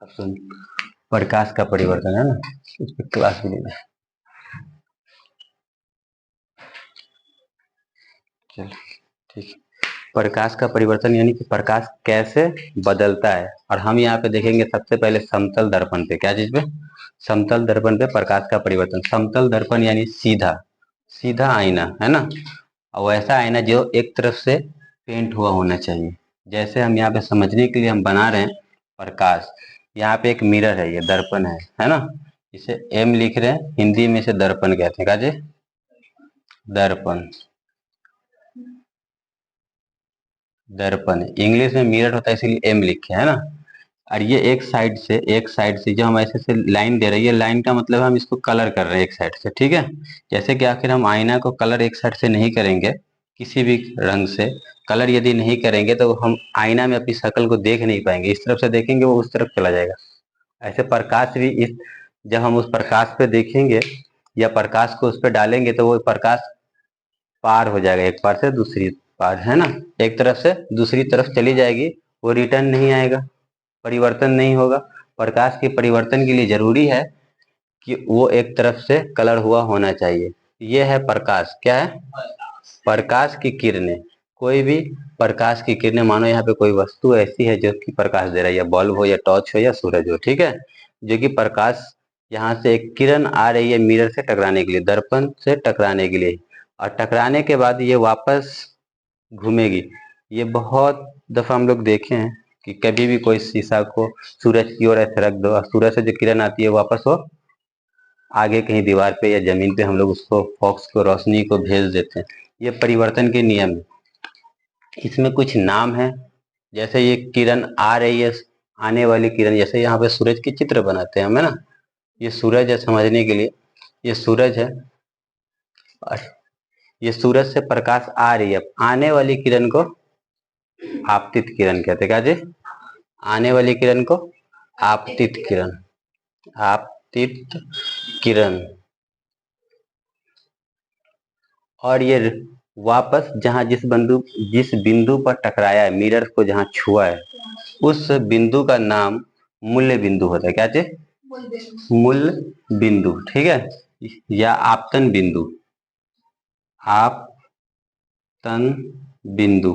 अब सुन, प्रकाश का परिवर्तन है ना, इस पे क्लास भी लेना है। चल ठीक। प्रकाश का परिवर्तन यानी कि प्रकाश कैसे बदलता है, और हम यहाँ पे देखेंगे सबसे पहले समतल दर्पण पे। क्या चीज पे? समतल दर्पण पे प्रकाश का परिवर्तन। समतल दर्पण यानी सीधा सीधा आईना है ना, और वैसा आईना जो एक तरफ से पेंट हुआ होना चाहिए। जैसे हम यहाँ पे समझने के लिए हम बना रहे हैं प्रकाश, यहाँ पे एक मिरर है, ये दर्पण है ना, इसे एम लिख रहे हैं, हिंदी में इसे दर्पण कहते हैं। क्या जी? दर्पण। दर्पण इंग्लिश में मिरर होता है, इसीलिए एम लिखे है ना। और ये एक साइड से जो हम ऐसे से लाइन दे रहे हैं, ये लाइन का मतलब हम इसको कलर कर रहे हैं एक साइड से, ठीक है। जैसे कि आखिर हम आईना को कलर एक साइड से नहीं करेंगे, किसी भी रंग से कलर यदि नहीं करेंगे तो हम आईना में अपनी शक्ल को देख नहीं पाएंगे। इस तरफ से देखेंगे वो उस तरफ चला जाएगा। ऐसे प्रकाश भी इस, जब हम उस प्रकाश पे देखेंगे या प्रकाश को उस पर डालेंगे तो वो प्रकाश पार हो जाएगा, एक पार से दूसरी पार, है ना, एक तरफ से दूसरी तरफ चली जाएगी, वो रिटर्न नहीं आएगा, परिवर्तन नहीं होगा। प्रकाश के परिवर्तन के लिए जरूरी है कि वो एक तरफ से कलर हुआ होना चाहिए। ये है प्रकाश। क्या है? प्रकाश की किरणें। कोई भी प्रकाश की किरणें, मानो यहाँ पे कोई वस्तु ऐसी है जो कि प्रकाश दे रहा है, या बल्ब हो या टॉर्च हो या सूरज हो, ठीक है, जो कि प्रकाश, यहाँ से एक किरण आ रही है मिरर से टकराने के लिए, दर्पण से टकराने के लिए, और टकराने के बाद ये वापस घूमेगी। ये बहुत दफा हम लोग देखे हैं कि कभी भी कोई शीशा को सूरज की ओर ऐसे रख दो, और सूरज से जो किरण आती है वापस वो आगे कहीं दीवार पे या जमीन पे हम लोग उसको फॉक्स को, रोशनी को भेज देते हैं। ये परिवर्तन के नियम है। इसमें कुछ नाम है, जैसे ये किरण आ रही है, आने वाली किरण, जैसे यहाँ पे सूरज की चित्र बनाते हैं हम, है ना, ये सूरज है, समझने के लिए ये सूरज है, और ये सूरज से प्रकाश आ रही है, आने वाली किरण को आपतित किरण कहते हैं। क्या जी? आने वाली किरण को आपतित किरण, आपतित किरण। और ये वापस जहां जिस बिंदु पर टकराया है, मिरर को जहां छुआ है, उस बिंदु का नाम मूल्य बिंदु होता है। क्या चीज? मूल बिंदु, ठीक है, या आपतन बिंदु। आपतन बिंदु,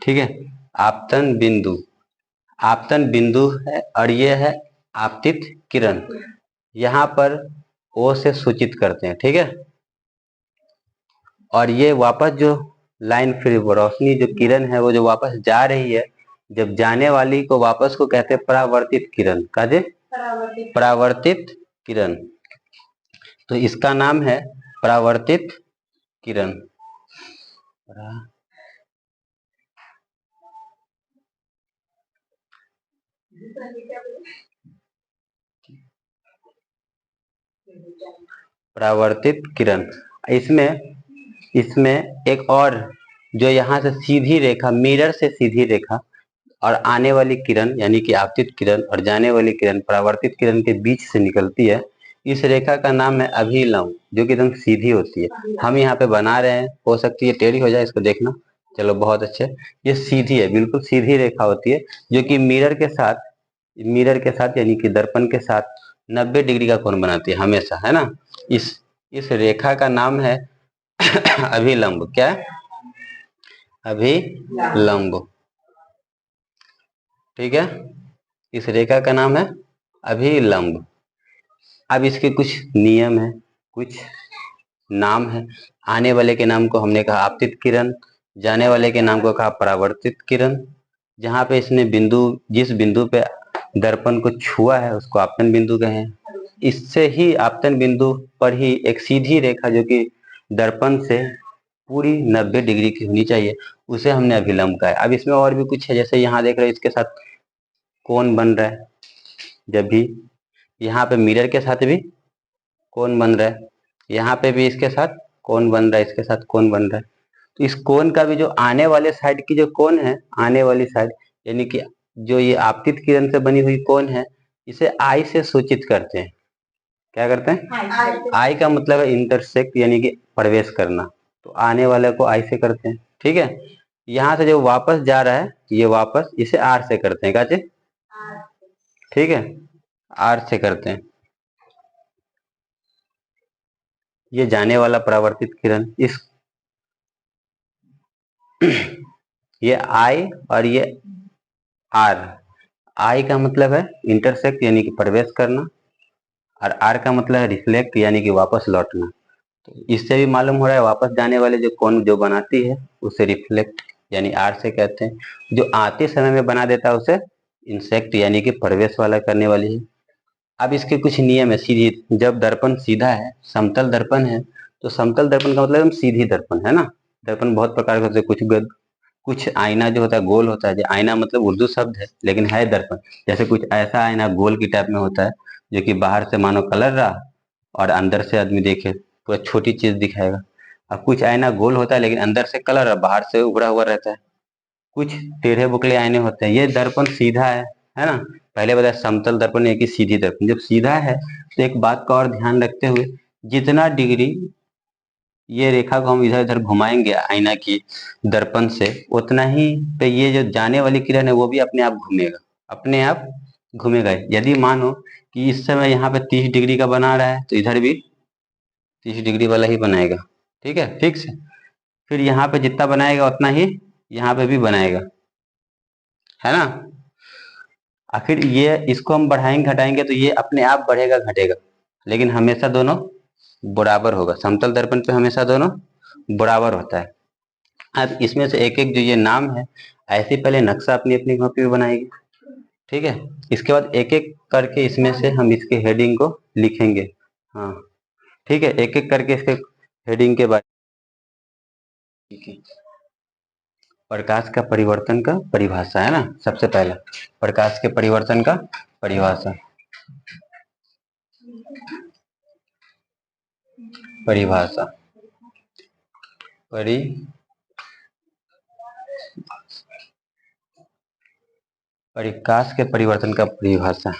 ठीक है, आपतन बिंदु, आपतन बिंदु है, और ये है आपतित किरण। यहाँ पर ओ से सूचित करते हैं, ठीक है। और ये वापस जो लाइन, फिर रोशनी जो किरण है वो जो वापस जा रही है, जब जाने वाली को वापस को कहते हैं परावर्तित किरण। काजे? परावर्तित किरण। तो इसका नाम है परावर्तित किरण। परावर्तित किरण। इसमें इसमें एक और, जो यहाँ से सीधी रेखा, मिरर से सीधी रेखा, और आने वाली किरण यानी कि आपतित किरण और जाने वाली किरण परावर्तित किरण के बीच से निकलती है, इस रेखा का नाम है अभिलंब, जो कि एकदम सीधी होती है। हम यहाँ पे बना रहे हैं, हो सकती है टेढ़ी हो जाए, इसको देखना। चलो बहुत अच्छे, ये सीधी है, बिल्कुल सीधी रेखा होती है, जो कि मिरर के साथ यानी कि दर्पण के साथ 90 डिग्री का कोण बनाती है हमेशा, है ना। इस रेखा का नाम है अभिलंब। क्या है? अभिलंब, ठीक है, इस रेखा का नाम है अभिलंब। अब इसके कुछ नियम है, कुछ नाम है। आने वाले के नाम को हमने कहा आपतित किरण, जाने वाले के नाम को कहा परावर्तित किरण। जहां पे इसने जिस बिंदु पे दर्पण को छुआ है उसको आपतन बिंदु कहें। इससे ही आपतन बिंदु पर ही एक सीधी रेखा, जो कि दर्पण से पूरी 90 डिग्री की होनी चाहिए, उसे हमने अभिलंब कहा है। अब इसमें और भी कुछ है, जैसे यहाँ देख रहे हो इसके साथ कोण बन रहा है, जब भी यहाँ पे मिरर के साथ भी कोण बन रहा है, यहाँ पे भी इसके साथ कोण बन रहा है, इसके साथ कोण बन रहा है। तो इस कोण का भी जो आने वाले साइड की जो कोण है, आने वाली साइड यानी कि जो ये आपतित किरण से बनी हुई कोण है, इसे आई से सूचित करते हैं। क्या करते हैं? आई का मतलब है इंटरसेक्ट, यानी कि प्रवेश करना, तो आने वाले को आई से करते हैं, ठीक है। यहाँ से जो वापस जा रहा है ये वापस इसे आर से करते हैं, काचे, ठीक है, आर से करते हैं। ये जाने वाला परावर्तित किरण इस ये आई और ये आर। आई का मतलब है इंटरसेक्ट यानी कि प्रवेश करना, और आर का मतलब है रिफ्लेक्ट यानी कि वापस लौटना। तो इससे भी मालूम हो रहा है वापस जाने वाले जो कोण जो बनाती है उसे रिफ्लेक्ट यानी आर से कहते हैं। जो आते समय में बना देता है उसे इंसेक्ट यानी कि प्रवेश वाला करने वाली है। अब इसके कुछ नियम है। सीधी, जब दर्पण सीधा है, समतल दर्पण है, तो समतल दर्पण का मतलब हम सीधी दर्पण है ना। दर्पण बहुत प्रकार के होते हैं, कुछ आईना जो होता है गोल होता है। जो आईना मतलब उर्दू शब्द है लेकिन है दर्पण। जैसे कुछ ऐसा आईना गोल की टाइप में होता है जो कि बाहर से मानो कलर रहा और अंदर से आदमी देखे पूरा छोटी चीज दिखाएगा। और कुछ आईना गोल होता है लेकिन अंदर से कलर और बाहर से उभरा हुआ रहता है। कुछ टेढ़े बुकले आईने होते हैं। ये दर्पण सीधा है ना। पहले बताया समतल दर्पण है कि सीधी दर्पण। जब सीधा है तो एक बात का और ध्यान रखते हुए, जितना डिग्री ये रेखा को हम इधर उधर घुमाएंगे आईना की दर्पण से, उतना ही पे ये जो जाने वाली किरण है वो भी अपने आप घूमेगा, अपने आप घूमेगा। यदि मानो कि इस समय यहाँ पे 30 डिग्री का बना रहा है तो इधर भी 30 डिग्री वाला ही बनाएगा, ठीक है, फिक्स है। फिर यहाँ पे जितना बनाएगा उतना ही यहाँ पे भी बनाएगा, है ना। आखिर ये इसको हम बढ़ाएंगे घटाएंगे तो ये अपने आप बढ़ेगा घटेगा, लेकिन हमेशा दोनों बराबर होगा। समतल दर्पण पे हमेशा दोनों बराबर होता है। अब इसमें से एक एक जो ये नाम है, ऐसे पहले नक्शा अपनी अपनी कॉपी में बनाएगी, ठीक है। इसके बाद एक एक करके इसमें से हम इसके हेडिंग को लिखेंगे। हाँ ठीक है, एक एक करके इसके हेडिंग के बारे में। प्रकाश का परिवर्तन का परिभाषा है ना। सबसे पहला प्रकाश के परिवर्तन का परिभाषा, परिभाषा प्रकाश के परिवर्तन का परिभाषा।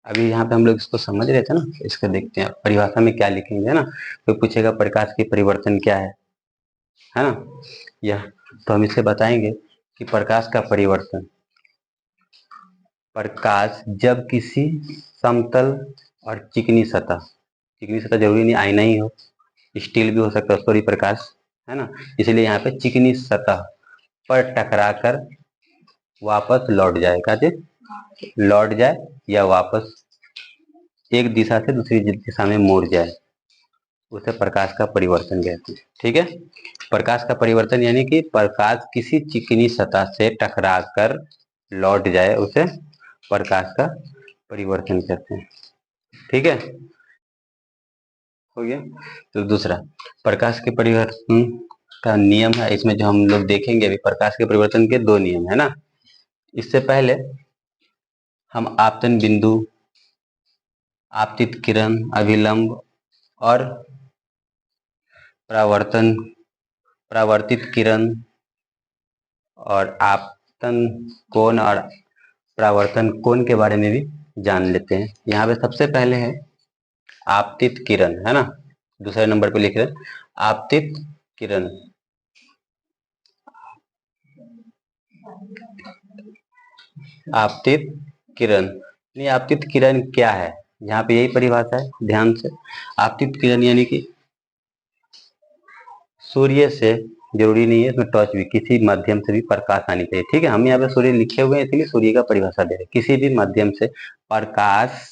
अभी यहाँ पे हम लोग इसको समझ रहे थे ना, इसको देखते हैं परिभाषा में क्या लिखेंगे, है ना। तो पूछेगा प्रकाश के परिवर्तन क्या है ना। यह तो हम इसे बताएंगे कि प्रकाश का परिवर्तन, प्रकाश जब किसी समतल और चिकनी सतह जरूरी नहीं आईना ही हो, स्टील भी हो सकता है, सॉरी प्रकाश, है ना। इसलिए यहाँ पे चिकनी सतह पर टकराकर वापस लौट जाए, क्या लौट जाए या वापस एक दिशा से दूसरी दिशा में मुड़ जाए, उसे प्रकाश का परिवर्तन कहते हैं, ठीक है। प्रकाश का परिवर्तन यानी कि प्रकाश किसी चिकनी सतह से टकराकर लौट जाए उसे प्रकाश का परिवर्तन कहते हैं, ठीक है। हो गया। तो दूसरा प्रकाश के परिवर्तन का नियम है। इसमें जो हम लोग देखेंगे अभी प्रकाश के परिवर्तन के दो नियम है ना। इससे पहले हम आपतन बिंदु, आपतित किरण, अभिलंब और परावर्तन, परावर्तित किरण और आपतन कोण और परावर्तन कोण के बारे में भी जान लेते हैं। यहाँ पे सबसे पहले है आपतित किरण, है ना। दूसरे नंबर पे लिख रहे हैं आपतित किरण। आपतित किरण, नहीं आपतित किरण क्या है, यहाँ पे यही परिभाषा है, ध्यान से। आपतित किरण यानी कि सूर्य से, जरूरी नहीं है इसमें टॉर्च भी, किसी माध्यम से भी प्रकाश आनी चाहिए, ठीक है। हम यहाँ पे सूर्य लिखे हुए हैं इसलिए सूर्य का परिभाषा दे रहे हैं। किसी भी माध्यम से प्रकाश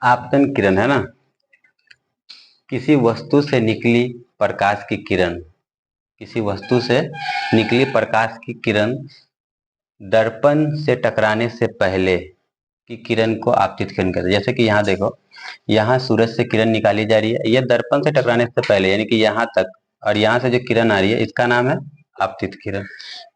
आपतन किरण, है ना। किसी वस्तु से निकली प्रकाश की किरण, किसी वस्तु से निकली प्रकाश की किरण दर्पण से टकराने से पहले की किरण को आपतित किरण कहते हैं। जैसे कि यहाँ देखो, यहाँ सूरज से किरण निकाली जा रही है, यह दर्पण से टकराने से पहले यानी कि यहाँ तक, और यहाँ से जो किरण आ रही है इसका नाम है आपतित किरण।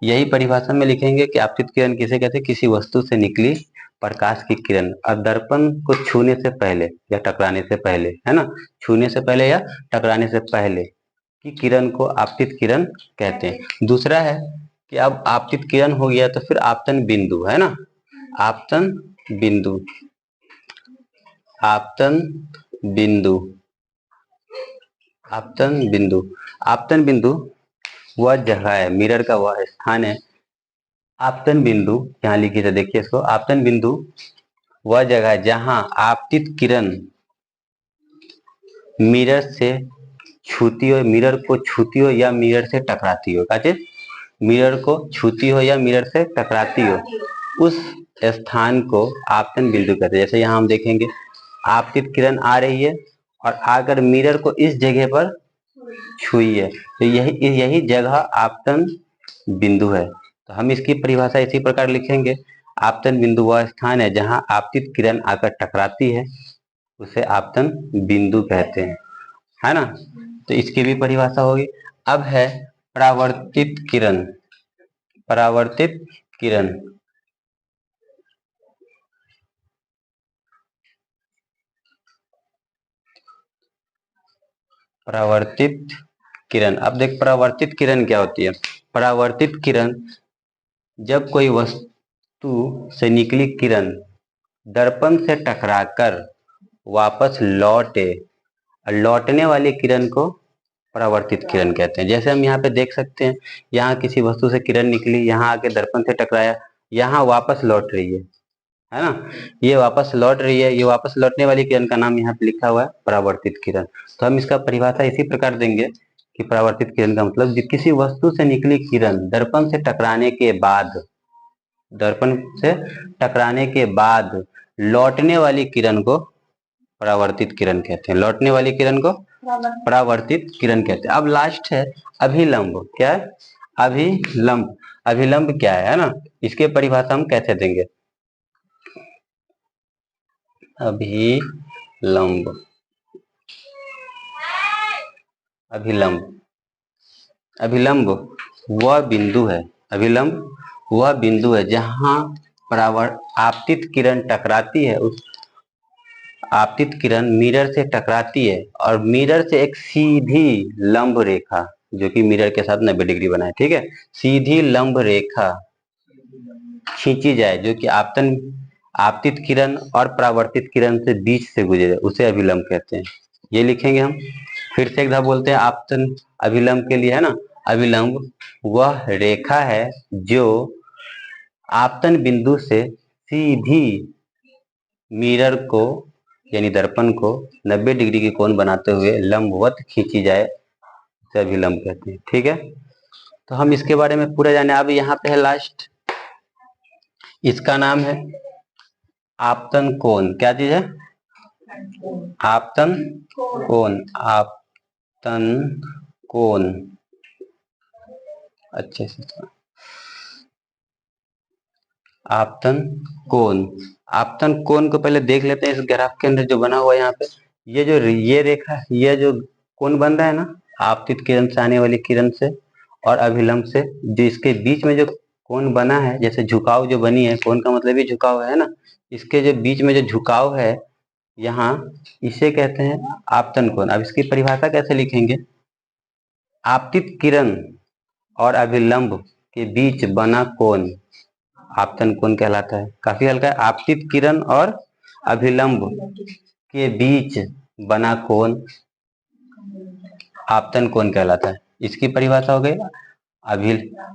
यही परिभाषा में लिखेंगे कि आपतित किरण किसे कहते हैं, किसी वस्तु से निकली प्रकाश की किरण और दर्पण को छूने से पहले या टकराने से पहले, है ना, छूने से पहले या टकराने से पहले की किरण को आपतित किरण कहते हैं। दूसरा है कि अब आपतित किरण हो गया तो फिर आपतन बिंदु, है ना। आपतन बिंदु, आपतन बिंदु। आपतन बिंदु, आपतन बिंदु वह जगह है, मिरर का वह स्थान है। आपतन बिंदु यहाँ लिखिए, तो देखिए इसको, आपतन बिंदु वह जगह है जहां आपतित किरण मिरर से छूती हो, मिरर को छूती हो या मिरर से टकराती हो। क्या चीज? मिरर को छूती हो या मिरर से टकराती हो, उस स्थान को आपतन बिंदु कहते हैं। जैसे यहाँ हम देखेंगे, आपतित किरण आ रही है और आकर मिरर को इस जगह पर छुई है, तो यही यही जगह आपतन बिंदु है। तो हम इसकी परिभाषा इसी प्रकार लिखेंगे, आपतन बिंदु वह स्थान है जहां आपतित किरण आकर टकराती है, उसे आपतन बिंदु कहते हैं, है ना। तो इसकी भी परिभाषा होगी। अब है परावर्तित किरण। परावर्तित किरण, परावर्तित किरण। अब देख, परावर्तित किरण क्या होती है। परावर्तित किरण, जब कोई वस्तु से निकली किरण दर्पण से टकराकर वापस लौटे, लौटने वाली किरण को परावर्तित किरण कहते हैं। जैसे हम यहाँ पे देख सकते हैं, यहाँ किसी वस्तु से किरण निकली, यहाँ आके दर्पण से टकराया, यहाँ वापस लौट रही है ना। ये वापस लौट रही है, ये वापस लौटने वाली किरण का नाम यहाँ पे लिखा हुआ है परावर्तित किरण। तो हम इसका परिभाषा इसी प्रकार देंगे कि परावर्तित किरण का मतलब किसी वस्तु से निकली किरण दर्पण से टकराने के बाद, दर्पण से टकराने के बाद लौटने वाली किरण को परावर्तित किरण कहते हैं। लौटने वाली किरण को परावर्तित किरण कहते हैं। अब लास्ट है अभिलंब। क्या है? अभिलंब। अभिलंब क्या है ना, इसके परिभाषा हम कैसे देंगे। अभिलंब, अभिलंब, अभिलंब वह बिंदु है, अभिलंब वह बिंदु है जहां आपतित किरण टकराती है, उस आपतित किरण मिरर से टकराती है और मिरर से एक सीधी लंब रेखा, जो कि मिरर के साथ 90 डिग्री बनाए, ठीक है, सीधी लंब रेखा खींची जाए, जो कि आपतित किरण और परावर्तित किरण से बीच से गुजरे, उसे अभिलंब कहते हैं। ये लिखेंगे हम। फिर से एक बार बोलते हैं आपतन अभिलंब के लिए, है ना। अभिलंब वह रेखा है जो आपतन बिंदु से सीधी मिरर को यानी दर्पण को 90 डिग्री की कोण बनाते हुए लंबवत खींची जाए, उसे अभिलंब कहते हैं, ठीक है। तो हम इसके बारे में पूरा जाने। अब यहाँ पे है लास्ट, इसका नाम है आपतन कोण। क्या चीज है? आपतन कोण। आपतन कोण, अच्छे से आपतन कोण। आपतन कोण को पहले देख लेते हैं। इस ग्राफ के अंदर जो बना हुआ है यहाँ पे, ये जो ये रेखा, ये जो कोण बन रहा है ना, आपतित किरण से आने वाली किरण से और अभिलंब से, जो इसके बीच में जो कोण बना है, जैसे झुकाव जो बनी है, कोण का मतलब ही झुकाव है ना, इसके जो बीच में जो झुकाव है यहाँ, इसे कहते हैं आपतन कोण। अब इसकी परिभाषा कैसे लिखेंगे। आपतित किरण और अभिलंब के बीच बना कोण आपतन कोण कहलाता है। काफी हल्का है। आपतित किरण और अभिलंब के बीच बना कोण आपतन कोण कहलाता है। इसकी परिभाषा हो गई,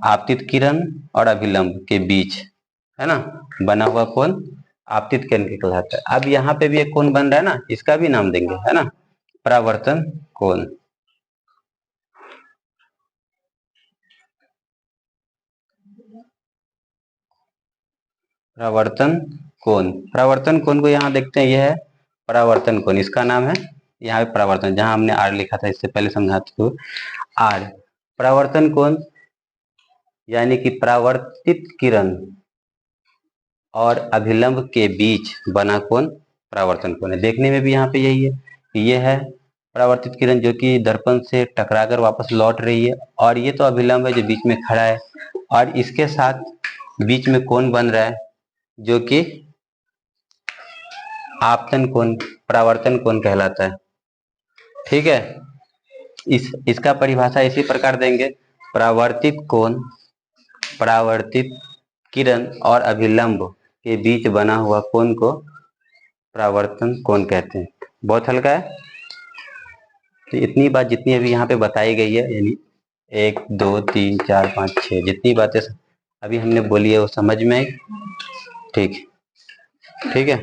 आपतित किरण और अभिलंब के बीच, है ना, बना हुआ कोण आपतित किरण के कहलाता है। अब यहाँ पे भी एक कोण बन रहा है ना, इसका भी नाम देंगे, है ना, परावर्तन कोण। परावर्तन कोण, परावर्तन कोण को यहाँ देखते हैं, यह है परावर्तन कोण, इसका नाम है यहाँ पे परावर्तन, जहां हमने आर लिखा था इससे पहले समझाते हुए, आर। परावर्तन कोण यानी कि परावर्तित किरण और अभिलंब के बीच बना कोण परावर्तन कोण है। देखने में भी यहाँ पे यही है कि यह है परावर्तित किरण जो कि दर्पण से टकराकर वापस लौट रही है, और ये तो अभिलंब है जो बीच में खड़ा है, और इसके साथ बीच में कोण बन रहा है जो कि आपतन कोण, परावर्तन कोण कहलाता है, ठीक है। इसका परिभाषा इसी प्रकार देंगे, परावर्तित कोण परावर्तित किरण और अभिलंब के बीच बना हुआ कोण को परावर्तन कोण कहते हैं। बहुत हल्का है। तो इतनी बात जितनी अभी यहाँ पे बताई गई है, यानी 1 2 3 4 5 6 जितनी बातें अभी हमने बोली है वो समझ में आई। ठीक, ठीक है।